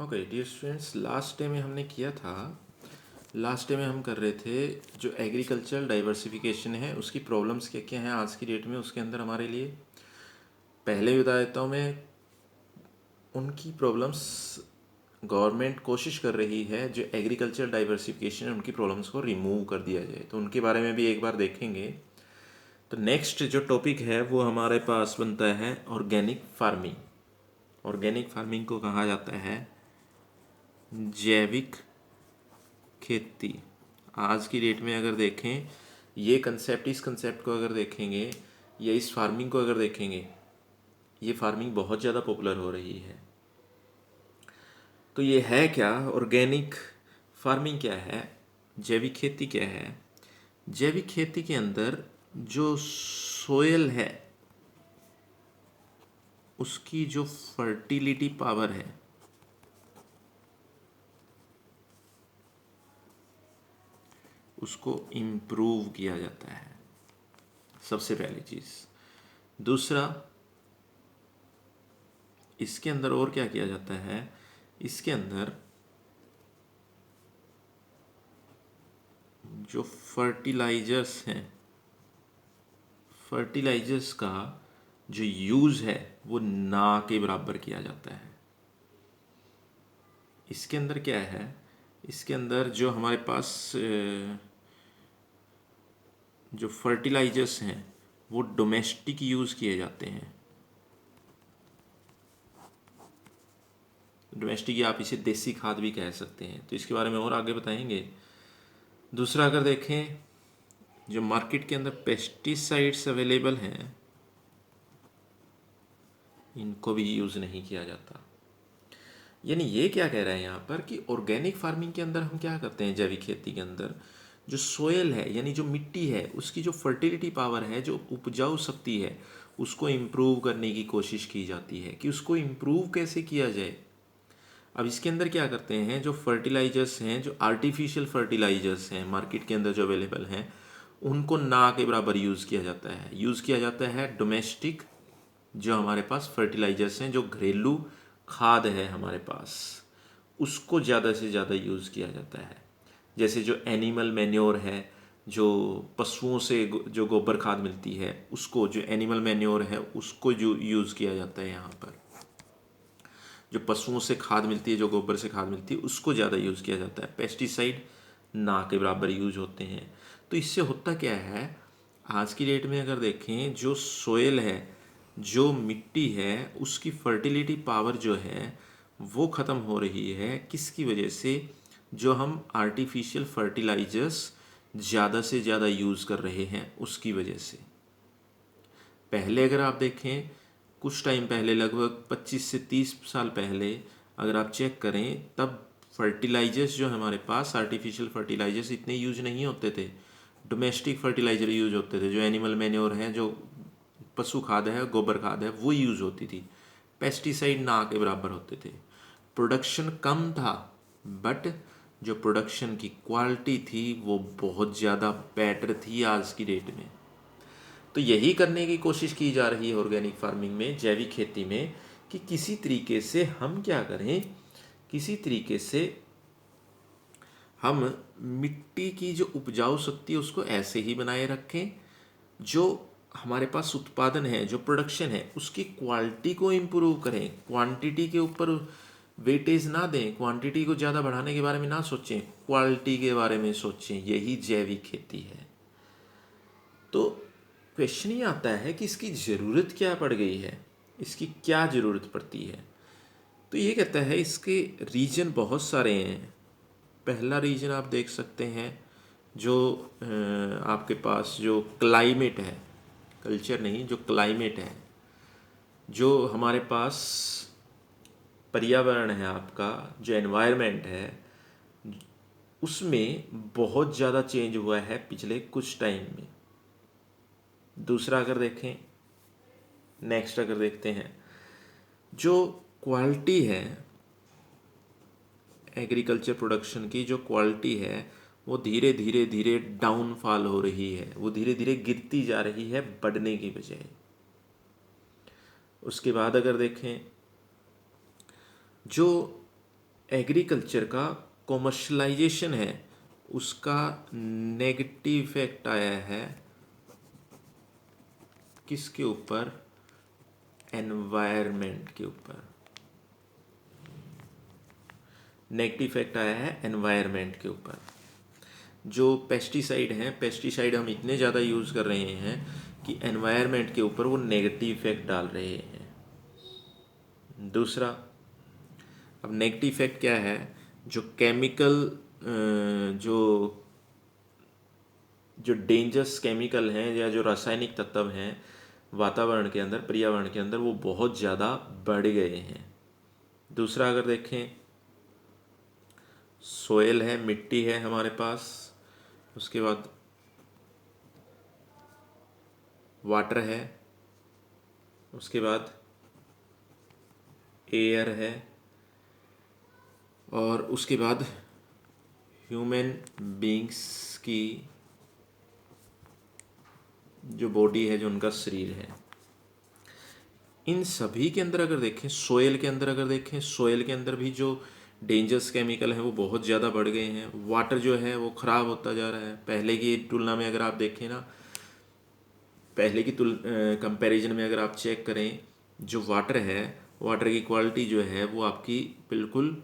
Okay dear students, last day में हमने किया था। लास्ट डे में हम कर रहे थे जो एग्रीकल्चरल डाइवर्सिफिकेशन है उसकी प्रॉब्लम्स क्या क्या हैं आज की डेट में उसके अंदर हमारे लिए। पहले भी बता देता हूँ मैं, उनकी प्रॉब्लम्स गवर्नमेंट कोशिश कर रही है जो एग्रीकल्चरल डाइवर्सिफिकेशन है उनकी प्रॉब्लम्स को रिमूव कर दिया जाए, तो उनके बारे में भी एक बार देखेंगे। तो नेक्स्ट जो टॉपिक है वो हमारे पास बनता है ऑर्गेनिक फार्मिंग। ऑर्गेनिक फार्मिंग को कहा जाता है जैविक खेती। आज की डेट में अगर देखें ये कंसेप्ट, इस कंसेप्ट को अगर देखेंगे या इस फार्मिंग को अगर देखेंगे, ये फार्मिंग बहुत ज़्यादा पॉपुलर हो रही है। तो ये है क्या? ऑर्गेनिक फार्मिंग क्या है? जैविक खेती क्या है? जैविक खेती के अंदर जो सोयल है उसकी जो फर्टिलिटी पावर है उसको इम्प्रूव किया जाता है, सबसे पहली चीज़। दूसरा, इसके अंदर और क्या किया जाता है? इसके अंदर जो फर्टिलाइजर्स हैं, फर्टिलाइजर्स का जो यूज़ है वो ना के बराबर किया जाता है। इसके अंदर क्या है? इसके अंदर जो हमारे पास जो फर्टिलाइजर्स हैं वो डोमेस्टिक यूज़ किए जाते हैं। डोमेस्टिक या आप इसे देसी खाद भी कह सकते हैं, तो इसके बारे में और आगे बताएंगे। दूसरा अगर देखें, जो मार्केट के अंदर पेस्टिसाइड्स अवेलेबल हैं इनको भी यूज़ नहीं किया जाता। यानी ये क्या कह रहा है यहाँ पर कि ऑर्गेनिक फार्मिंग के अंदर हम क्या करते हैं, जैविक खेती के अंदर जो सोयल है यानी जो मिट्टी है उसकी जो फर्टिलिटी पावर है, जो उपजाऊ शक्ति है, उसको इम्प्रूव करने की कोशिश की जाती है कि उसको इम्प्रूव कैसे किया जाए। अब इसके अंदर क्या करते हैं, जो फर्टिलाइजर्स हैं, जो आर्टिफिशियल फर्टिलाइजर्स हैं मार्केट के अंदर जो अवेलेबल हैं, उनको ना के बराबर यूज़ किया जाता है। यूज़ किया जाता है डोमेस्टिक जो हमारे पास फर्टिलाइजर्स हैं, जो घरेलू खाद है हमारे पास, उसको ज़्यादा से ज़्यादा यूज़ किया जाता है। जैसे जो एनिमल मैन्योर है, जो पशुओं से जो गोबर खाद मिलती है उसको, जो एनिमल मैन्योर है उसको जो यूज़ किया जाता है यहाँ पर। जो पशुओं से खाद मिलती है, जो गोबर से खाद मिलती है, उसको ज़्यादा यूज़ किया जाता है। पेस्टिसाइड ना के बराबर यूज होते हैं। तो इससे होता क्या है, आज की डेट में अगर देखें जो सोयल है, जो मिट्टी है, उसकी फर्टिलिटी पावर जो है वो ख़त्म हो रही है। किसकी वजह से? जो हम आर्टिफिशियल फर्टिलाइजर्स ज़्यादा से ज़्यादा यूज़ कर रहे हैं उसकी वजह से। पहले अगर आप देखें, कुछ टाइम पहले, लगभग 25 से 30 साल पहले अगर आप चेक करें, तब फर्टिलाइजर्स जो हमारे पास, आर्टिफिशियल फर्टिलाइजर्स इतने यूज नहीं होते थे। डोमेस्टिक फर्टिलाइजर यूज होते थे, जो एनिमल मैन्योर है, जो पशु खाद है, गोबर खाद है, वो यूज होती थी। पेस्टिसाइड ना के बराबर होते थे। प्रोडक्शन कम था, बट जो प्रोडक्शन की क्वालिटी थी वो बहुत ज़्यादा बेटर थी आज की डेट में। तो यही करने की कोशिश की जा रही है ऑर्गेनिक फार्मिंग में, जैविक खेती में, कि किसी तरीके से हम क्या करें, किसी तरीके से हम मिट्टी की जो उपजाऊ शक्ति है उसको ऐसे ही बनाए रखें, जो हमारे पास उत्पादन है, जो प्रोडक्शन है, उसकी क्वालिटी को इम्प्रूव करें। क्वांटिटी के ऊपर वेटेज ना दें, क्वांटिटी को ज़्यादा बढ़ाने के बारे में ना सोचें, क्वालिटी के बारे में सोचें। यही जैविक खेती है। तो क्वेश्चन ये आता है कि इसकी ज़रूरत क्या पड़ गई है, इसकी क्या ज़रूरत पड़ती है। तो ये कहता है इसके रीजन बहुत सारे हैं। पहला रीजन आप देख सकते हैं, जो आपके पास जो क्लाइमेट है, कल्चर नहीं, जो क्लाइमेट है, जो हमारे पास पर्यावरण है, आपका जो एनवायरनमेंट है, उसमें बहुत ज़्यादा चेंज हुआ है पिछले कुछ टाइम में। दूसरा अगर देखें, नेक्स्ट अगर देखते हैं, जो क्वालिटी है एग्रीकल्चर प्रोडक्शन की, जो क्वालिटी है वो धीरे धीरे धीरे डाउनफॉल हो रही है, वो धीरे धीरे गिरती जा रही है बढ़ने की बजाय। उसके बाद अगर देखें, जो एग्रीकल्चर का कॉमर्शलाइजेशन है उसका नेगेटिव इफेक्ट आया है किसके ऊपर? एनवायरनमेंट के ऊपर। नेगेटिव इफेक्ट आया है एनवायरनमेंट के ऊपर। जो पेस्टिसाइड हैं, पेस्टिसाइड हम इतने ज़्यादा यूज़ कर रहे हैं कि एनवायरनमेंट के ऊपर वो नेगेटिव इफेक्ट डाल रहे हैं। दूसरा, अब नेगेटिव इफेक्ट क्या है? जो केमिकल जो जो डेंजरस केमिकल हैं या जो रासायनिक तत्व हैं वातावरण के अंदर, पर्यावरण के अंदर, वो बहुत ज़्यादा बढ़ गए हैं। दूसरा अगर देखें, सोयल है, मिट्टी है हमारे पास, उसके बाद वाटर है, उसके बाद एयर है, और उसके बाद ह्यूमन बीइंग्स की जो बॉडी है, जो उनका शरीर है। इन सभी के अंदर अगर देखें, सोयल के अंदर अगर देखें, सोयल के अंदर भी जो डेंजरस केमिकल हैं वो बहुत ज़्यादा बढ़ गए हैं। वाटर जो है वो ख़राब होता जा रहा है। पहले की तुलना में अगर आप देखें ना, पहले की कंपैरिजन में अगर आप चेक करें, जो वाटर है, वाटर की क्वालिटी जो है वो आपकी बिल्कुल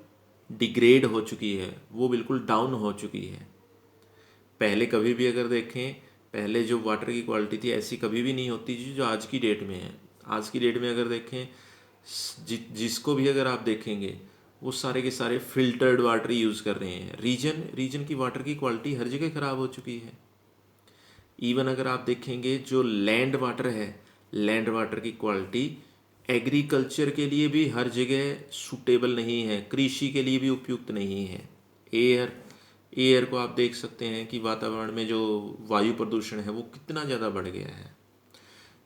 डिग्रेड हो चुकी है, वो बिल्कुल डाउन हो चुकी है। पहले कभी भी अगर देखें, पहले जो वाटर की क्वालिटी थी ऐसी कभी भी नहीं होती जो आज की डेट में है। आज की डेट में अगर देखें, जिसको भी अगर आप देखेंगे वो सारे के सारे फिल्टर्ड वाटर यूज़ कर रहे हैं। रीजन रीजन की वाटर की क्वालिटी हर जगह ख़राब हो चुकी है। इवन अगर आप देखेंगे जो लैंड वाटर है, लैंड वाटर की क्वालिटी एग्रीकल्चर के लिए भी हर जगह सूटेबल नहीं है, कृषि के लिए भी उपयुक्त नहीं है। एयर एयर को आप देख सकते हैं कि वातावरण में जो वायु प्रदूषण है वो कितना ज़्यादा बढ़ गया है।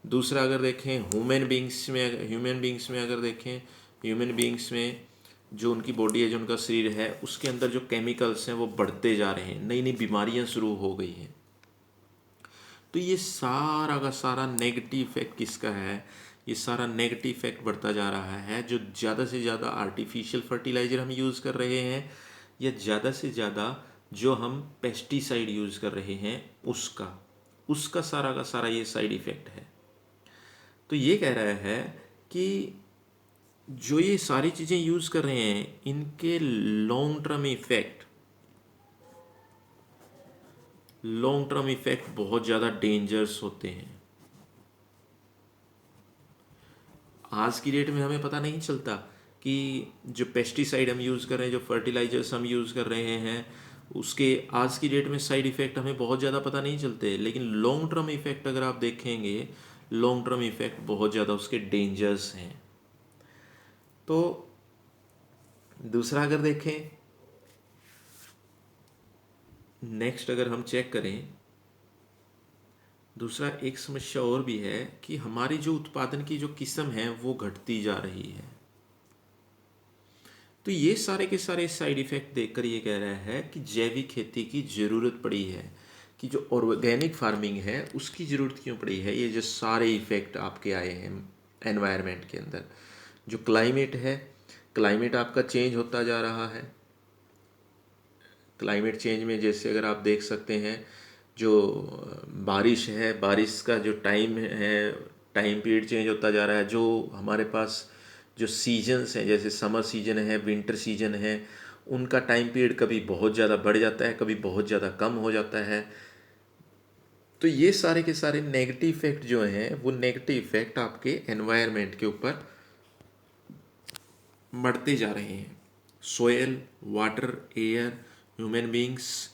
दूसरा अगर देखें ह्यूमन बींग्स में अगर देखें, ह्यूमन बींग्स में जो उनकी बॉडी है, जो उनका शरीर है, उसके अंदर जो केमिकल्स हैं वो बढ़ते जा रहे हैं, नई नई बीमारियां शुरू हो गई हैं। तो ये सारा का सारा नेगेटिव इफेक्ट किसका है? ये सारा नेगेटिव इफेक्ट बढ़ता जा रहा है जो ज़्यादा से ज़्यादा आर्टिफिशियल फर्टिलाइज़र हम यूज़ कर रहे हैं, या ज़्यादा से ज़्यादा जो हम पेस्टिसाइड यूज़ कर रहे हैं उसका उसका सारा का सारा ये साइड इफ़ेक्ट है। तो ये कह रहा है कि जो ये सारी चीज़ें यूज़ कर रहे हैं इनके लॉन्ग टर्म इफेक्ट बहुत ज़्यादा डेंजरस होते हैं। आज की डेट में हमें पता नहीं चलता कि जो पेस्टिसाइड हम यूज़ कर रहे हैं, जो फर्टिलाइजर्स हम यूज़ कर रहे हैं, उसके आज की डेट में साइड इफ़ेक्ट हमें बहुत ज़्यादा पता नहीं चलते। लेकिन लॉन्ग टर्म इफ़ेक्ट अगर आप देखेंगे, लॉन्ग टर्म इफ़ेक्ट बहुत ज़्यादा उसके डेंजर्स हैं। तो दूसरा अगर देखें, नेक्स्ट अगर हम चेक करें, दूसरा एक समस्या और भी है कि हमारी जो उत्पादन की जो किस्म है वो घटती जा रही है। तो ये सारे के सारे साइड इफ़ेक्ट देखकर ये कह रहा है कि जैविक खेती की ज़रूरत पड़ी है, कि जो ऑर्गेनिक फार्मिंग है उसकी ज़रूरत क्यों पड़ी है। ये जो सारे इफ़ेक्ट आपके आए हैं एनवायरनमेंट के अंदर, जो क्लाइमेट है, क्लाइमेट आपका चेंज होता जा रहा है। क्लाइमेट चेंज में जैसे अगर आप देख सकते हैं, जो बारिश है, बारिश का जो टाइम है, टाइम पीरियड चेंज होता जा रहा है। जो हमारे पास जो सीजन्स हैं, जैसे समर सीजन है, विंटर सीजन है, उनका टाइम पीरियड कभी बहुत ज़्यादा बढ़ जाता है, कभी बहुत ज़्यादा कम हो जाता है। तो ये सारे के सारे नेगेटिव इफेक्ट जो हैं वो नेगेटिव इफेक्ट आपके एनवायरनमेंट के ऊपर बढ़ते जा रहे हैं। Soil, water, air, human beings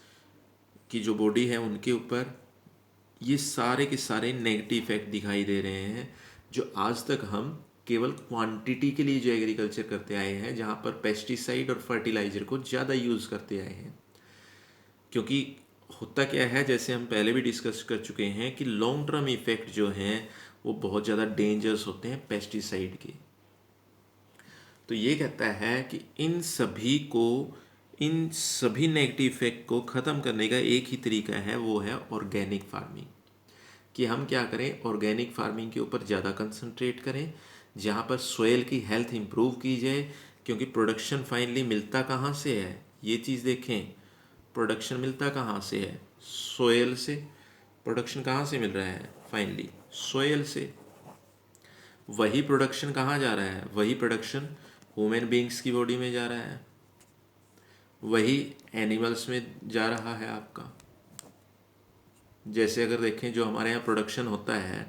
की जो बॉडी है उनके ऊपर ये सारे के सारे नेगेटिव इफेक्ट दिखाई दे रहे हैं, जो आज तक हम केवल क्वांटिटी के लिए जो एग्रीकल्चर करते आए हैं, जहाँ पर पेस्टिसाइड और फर्टिलाइज़र को ज़्यादा यूज़ करते आए हैं। क्योंकि होता क्या है, जैसे हम पहले भी डिस्कस कर चुके हैं कि लॉन्ग टर्म इफेक्ट जो हैं वो बहुत ज़्यादा डेंजरस होते हैं पेस्टिसाइड के। तो ये कहता है कि इन सभी नेगेटिव इफेक्ट को ख़त्म करने का एक ही तरीका है, वो है ऑर्गेनिक फार्मिंग। कि हम क्या करें, ऑर्गेनिक फार्मिंग के ऊपर ज़्यादा कंसंट्रेट करें, जहाँ पर सोयल की हेल्थ इम्प्रूव की जाए, क्योंकि प्रोडक्शन फाइनली मिलता कहाँ से है, ये चीज़ देखें। प्रोडक्शन मिलता कहाँ से है, सोयल से। प्रोडक्शन कहाँ से मिल रहा है फाइनली, सोयल से। वही प्रोडक्शन कहाँ जा रहा है, वही प्रोडक्शन ह्यूमन बींग्स की बॉडी में जा रहा है, वही एनिमल्स में जा रहा है आपका। जैसे अगर देखें जो हमारे यहाँ प्रोडक्शन होता है,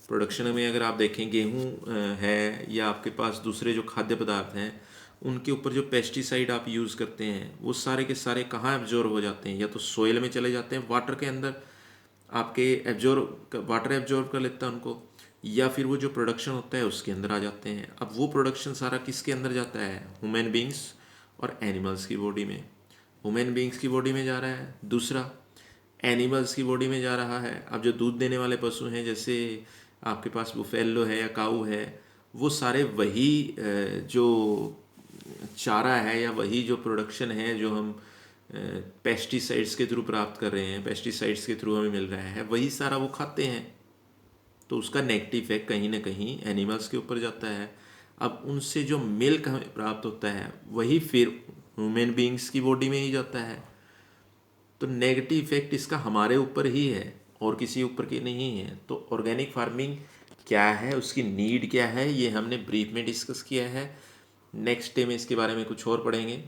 प्रोडक्शन में अगर आप देखें गेहूँ है या आपके पास दूसरे जो खाद्य पदार्थ हैं, उनके ऊपर जो पेस्टिसाइड आप यूज़ करते हैं वो सारे के सारे कहाँ एब्जॉर्ब हो जाते हैं, या तो सोयल में चले जाते हैं, वाटर के अंदर आपके वाटर एब्जॉर्ब कर लेता है उनको, या फिर वो जो प्रोडक्शन होता है उसके अंदर आ जाते हैं। अब वो प्रोडक्शन सारा किसके अंदर जाता है, ह्यूमन बींग्स और एनिमल्स की बॉडी में। ह्यूमन बींग्स की बॉडी में जा रहा है, दूसरा एनिमल्स की बॉडी में जा रहा है। अब जो दूध देने वाले पशु हैं, जैसे आपके पास बुफेलो है या काऊ है, वो सारे वही जो चारा है या वही जो प्रोडक्शन है जो हम पेस्टिसाइड्स के थ्रू प्राप्त कर रहे हैं, पेस्टिसाइड्स के थ्रू हमें मिल रहा है, वही सारा वो खाते हैं। तो उसका नेगेटिव इफेक्ट कहीं ना कहीं एनिमल्स के ऊपर जाता है। अब उनसे जो मिल्क हमें प्राप्त होता है वही फिर ह्यूमन बींग्स की बॉडी में ही जाता है। तो नेगेटिव इफेक्ट इसका हमारे ऊपर ही है और किसी ऊपर की नहीं है। तो ऑर्गेनिक फार्मिंग क्या है, उसकी नीड क्या है, ये हमने ब्रीफ में डिस्कस किया है। नेक्स्ट डे में इसके बारे में कुछ और पढ़ेंगे।